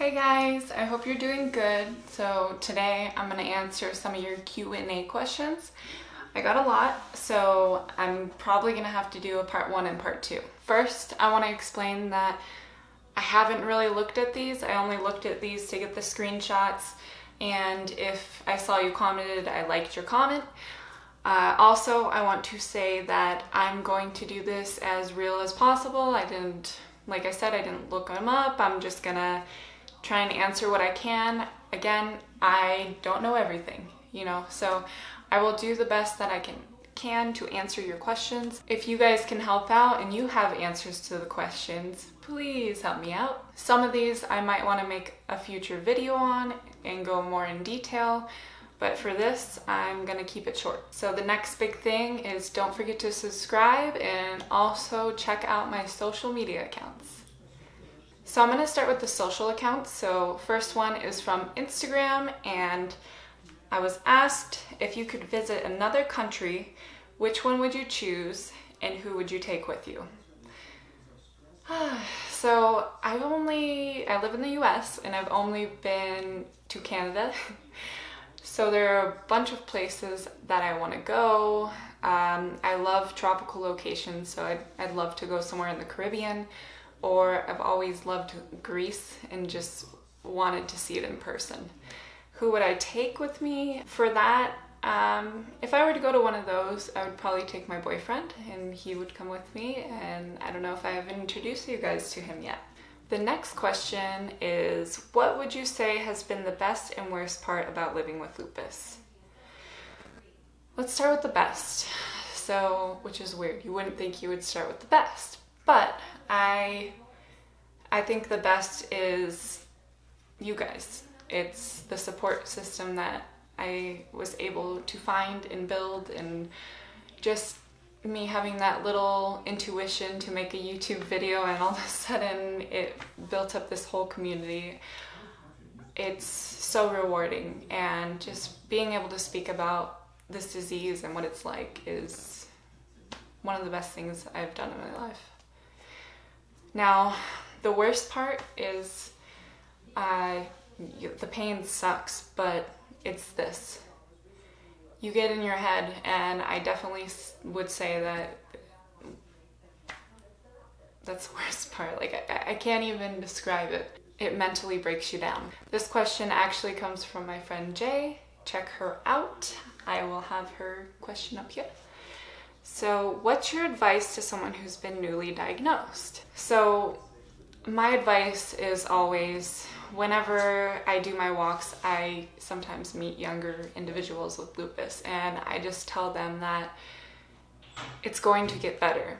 Hey guys, I hope you're doing good. So today I'm going to answer some of your Q&A questions. I got a lot, so I'm probably going to have to do a part 1 and part 2. First, I want to explain that I haven't really looked at these. I only looked at these to get the screenshots, and if I saw you commented, I liked your comment. Also, I want to say that I'm going to do this as real as possible. Like I said, I didn't look them up. I'm just gonna try and answer what I can. Again, I don't know everything, so I will do the best that I can to answer your questions. If you guys can help out and you have answers to the questions, please help me out. Some of these I might want to make a future video on and go more in detail, but for this, I'm gonna keep it short. So the next big thing is don't forget to subscribe and also check out my social media accounts. So I'm gonna start with the social accounts. So first one is from Instagram, and I was asked if you could visit another country, which one would you choose and who would you take with you? So I live in the US and I've only been to Canada. So there are a bunch of places that I want to go. I love tropical locations, so I'd love to go somewhere in the Caribbean, or I've always loved Greece and just wanted to see it in person. Who would I take with me? For that, if I were to go to one of those, I would probably take my boyfriend and he would come with me, and I don't know if I have introduced you guys to him yet. The next question is, what would you say has been the best and worst part about living with lupus? Let's start with the best. Which is weird. You wouldn't think you would start with the best, but I think the best is you guys. It's the support system that I was able to find and build, and just me having that little intuition to make a YouTube video, and all of a sudden it built up this whole community. It's so rewarding, and just being able to speak about this disease and what it's like is one of the best things I've done in my life. Now, the worst part is the pain sucks, but it's this. You get in your head, and I definitely would say that that's the worst part. I can't even describe it. It mentally breaks you down. This question actually comes from my friend Jay. Check her out. I will have her question up here. So, what's your advice to someone who's been newly diagnosed? So, my advice is always, whenever I do my walks, I sometimes meet younger individuals with lupus, and I just tell them that it's going to get better.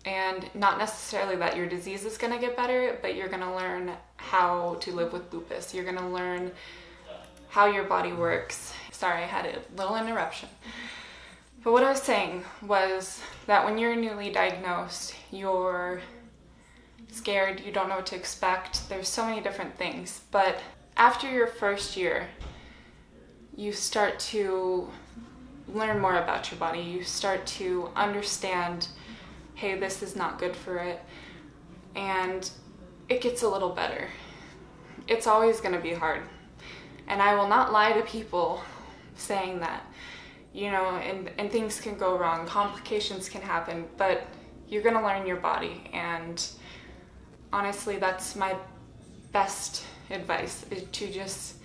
And not necessarily that your disease is going to get better, but you're going to learn how to live with lupus. You're going to learn how your body works. Sorry, I had a little interruption. But what I was saying was that when you're newly diagnosed, you're scared, you don't know what to expect. There's so many different things. But after your first year, you start to learn more about your body. You start to understand, hey, this is not good for it. And it gets a little better. It's always going to be hard. And I will not lie to people saying that, and things can go wrong, complications can happen, but you're going to learn your body. And honestly, that's my best advice, is to just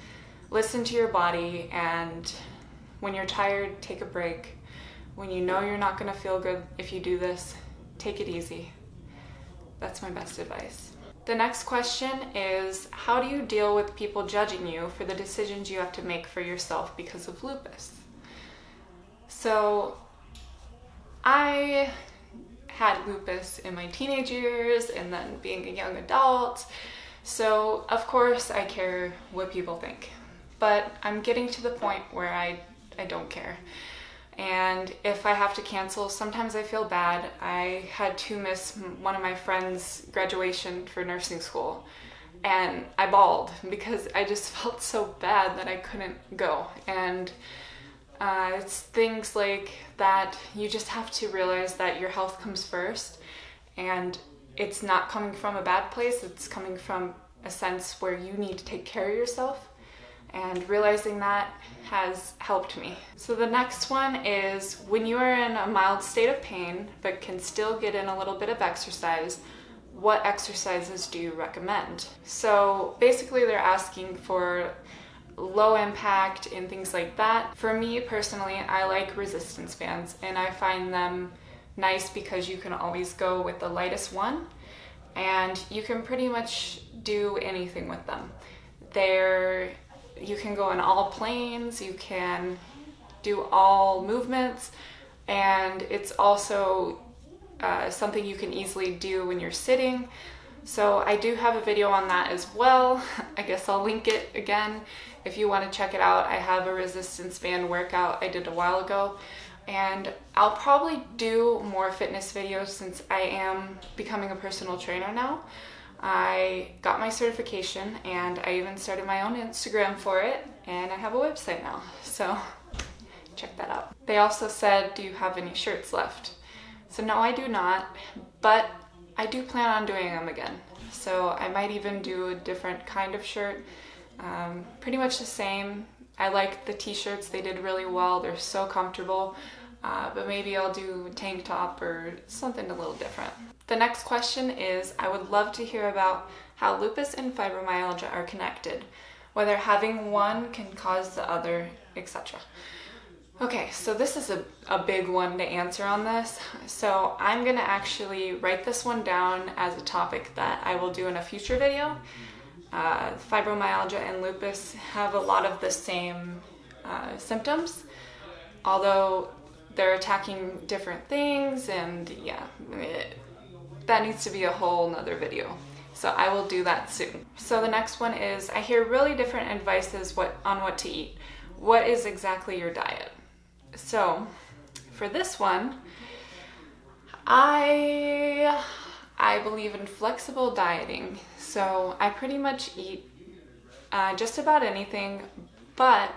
listen to your body, and when you're tired, take a break. When you know you're not going to feel good if you do this, take it easy. That's my best advice. The next question is, how do you deal with people judging you for the decisions you have to make for yourself because of lupus? So, I had lupus in my teenage years and then being a young adult. So, of course, I care what people think. But I'm getting to the point where I don't care. And if I have to cancel, sometimes I feel bad. I had to miss one of my friends' graduation for nursing school, and I bawled because I just felt so bad that I couldn't go. And it's things like that. You just have to realize that your health comes first, and it's not coming from a bad place. It's coming from a sense where you need to take care of yourself, and realizing that has helped me. So the next one is, when you are in a mild state of pain but can still get in a little bit of exercise, what exercises do you recommend? So basically they're asking for low impact and things like that. For me personally, I like resistance bands, and I find them nice because you can always go with the lightest one, and you can pretty much do anything with them. You can go in all planes, you can do all movements, and it's also something you can easily do when you're sitting. So I do have a video on that as well. I guess I'll link it again if you want to check it out. I have a resistance band workout I did a while ago, and I'll probably do more fitness videos since I am becoming a personal trainer now. I got my certification and I even started my own Instagram for it, and I have a website now, so check that out. They also said, do you have any shirts left? So no, I do not, but I do plan on doing them again. So I might even do a different kind of shirt, pretty much the same. I like the t-shirts, they did really well, they're so comfortable, but maybe I'll do a tank top or something a little different. The next question is, I would love to hear about how lupus and fibromyalgia are connected, whether having one can cause the other, etc. Okay, so this is a big one to answer on this. So I'm gonna actually write this one down as a topic that I will do in a future video. Fibromyalgia and lupus have a lot of the same symptoms, although they're attacking different things, and yeah, that needs to be a whole nother video. So I will do that soon. So the next one is, I hear really different advices on what to eat. What is exactly your diet? So for this one, I believe in flexible dieting. So I pretty much eat just about anything, but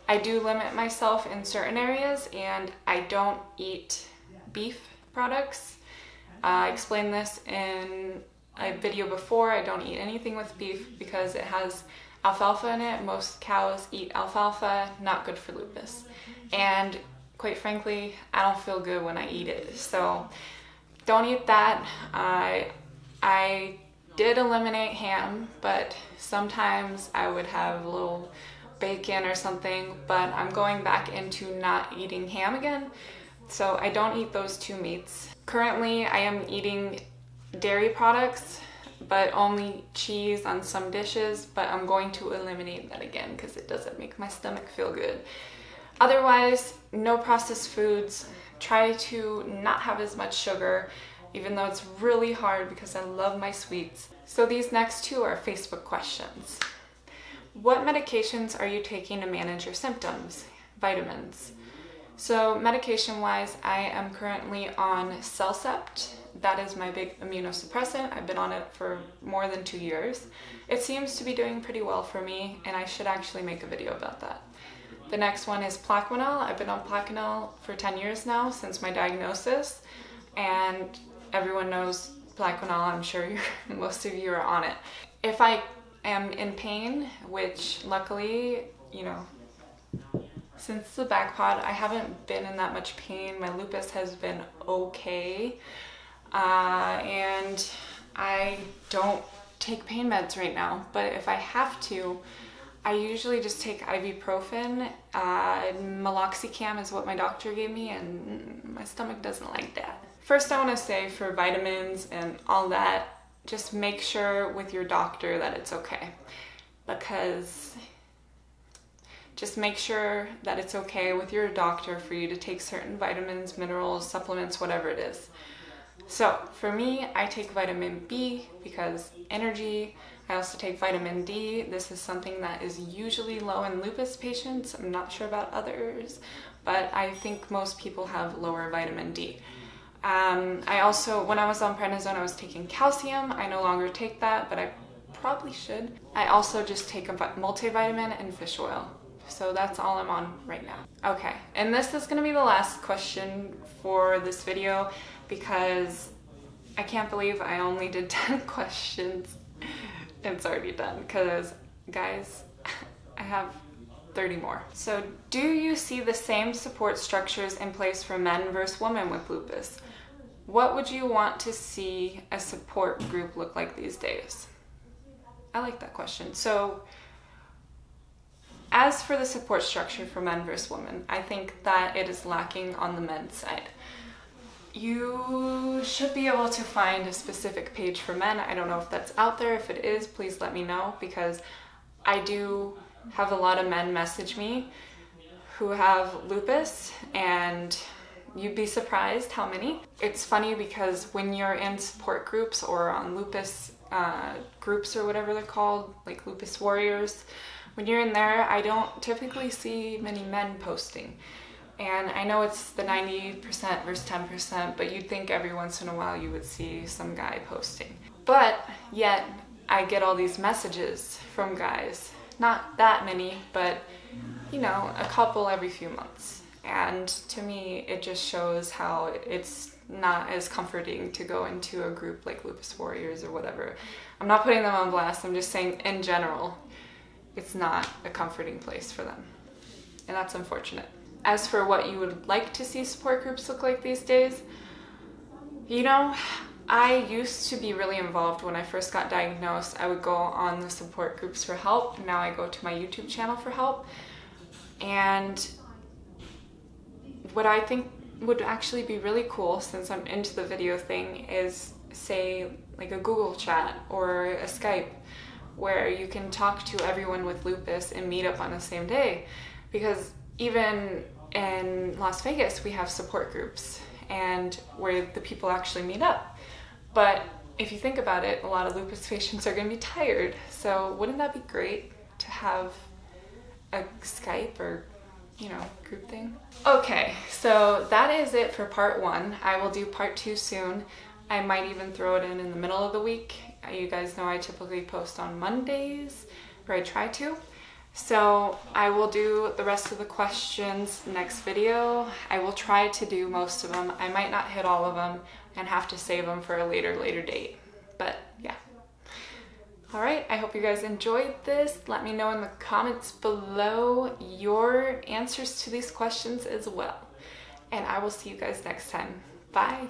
I do limit myself in certain areas, and I don't eat beef products. I explained this in a video before. I don't eat anything with beef because it has alfalfa in it. Most cows eat alfalfa, not good for lupus. And quite frankly, I don't feel good when I eat it. So don't eat that. I did eliminate ham, but sometimes I would have a little bacon or something, but I'm going back into not eating ham again. So I don't eat those two meats. Currently, I am eating dairy products, but only cheese on some dishes, but I'm going to eliminate that again because it doesn't make my stomach feel good. Otherwise, no processed foods. Try to not have as much sugar, even though it's really hard because I love my sweets. So these next two are Facebook questions. What medications are you taking to manage your symptoms? Vitamins. So medication-wise, I am currently on Cellcept. That is my big immunosuppressant. I've been on it for more than 2 years. It seems to be doing pretty well for me, and I should actually make a video about that. The next one is Plaquenil. I've been on Plaquenil for 10 years now, since my diagnosis, and everyone knows Plaquenil. I'm sure most of you are on it. If I am in pain, which luckily, since the back pod, I haven't been in that much pain. My lupus has been okay, and I don't take pain meds right now, but if I have to, I usually just take ibuprofen. Meloxicam is what my doctor gave me, and my stomach doesn't like that. First, I want to say, for vitamins and all that, just make sure with your doctor that it's okay, because just make sure that it's okay with your doctor for you to take certain vitamins, minerals, supplements, whatever it is. So for me, I take vitamin B because energy. I also take vitamin D. This is something that is usually low in lupus patients. I'm not sure about others, but I think most people have lower vitamin D. I also, when I was on prednisone, I was taking calcium. I no longer take that, but I probably should. I also just take a multivitamin and fish oil. So that's all I'm on right now. Okay, and this is gonna be the last question for this video because I can't believe I only did 10 questions. it's already done because, guys, I have 30 more. So, do you see the same support structures in place for men versus women with lupus? What would you want to see a support group look like these days? I like that question. So, as for the support structure for men versus women, I think that it is lacking on the men's side. You should be able to find a specific page for men. I don't know if that's out there. If it is, please let me know, because I do have a lot of men message me who have lupus, and you'd be surprised how many. It's funny because when you're in support groups or on lupus groups or whatever they're called, like lupus warriors, when you're in there, I don't typically see many men posting. And I know it's the 90% versus 10%, but you'd think every once in a while you would see some guy posting. But yet, I get all these messages from guys. Not that many, but you know, a couple every few months. And to me, it just shows how it's not as comforting to go into a group like Lupus Warriors or whatever. I'm not putting them on blast, I'm just saying in general, it's not a comforting place for them. And that's unfortunate. As for what you would like to see support groups look like these days, you know, I used to be really involved when I first got diagnosed. I would go on the support groups for help. Now I go to my YouTube channel for help. And what I think would actually be really cool, since I'm into the video thing, is say like a Google chat or a Skype where you can talk to everyone with lupus and meet up on the same day. Because even in Las Vegas, we have support groups and where the people actually meet up. But if you think about it, a lot of lupus patients are going to be tired. So wouldn't that be great to have a Skype or, you know, group thing? Okay, so that is it for part 1. I will do part 2 soon. I might even throw it in the middle of the week. You guys know I typically post on Mondays, or I try to. So I will do the rest of the questions next video. I will try to do most of them. I might not hit all of them and have to save them for a later date. But yeah. All right, I hope you guys enjoyed this. Let me know in the comments below your answers to these questions as well. And I will see you guys next time. Bye.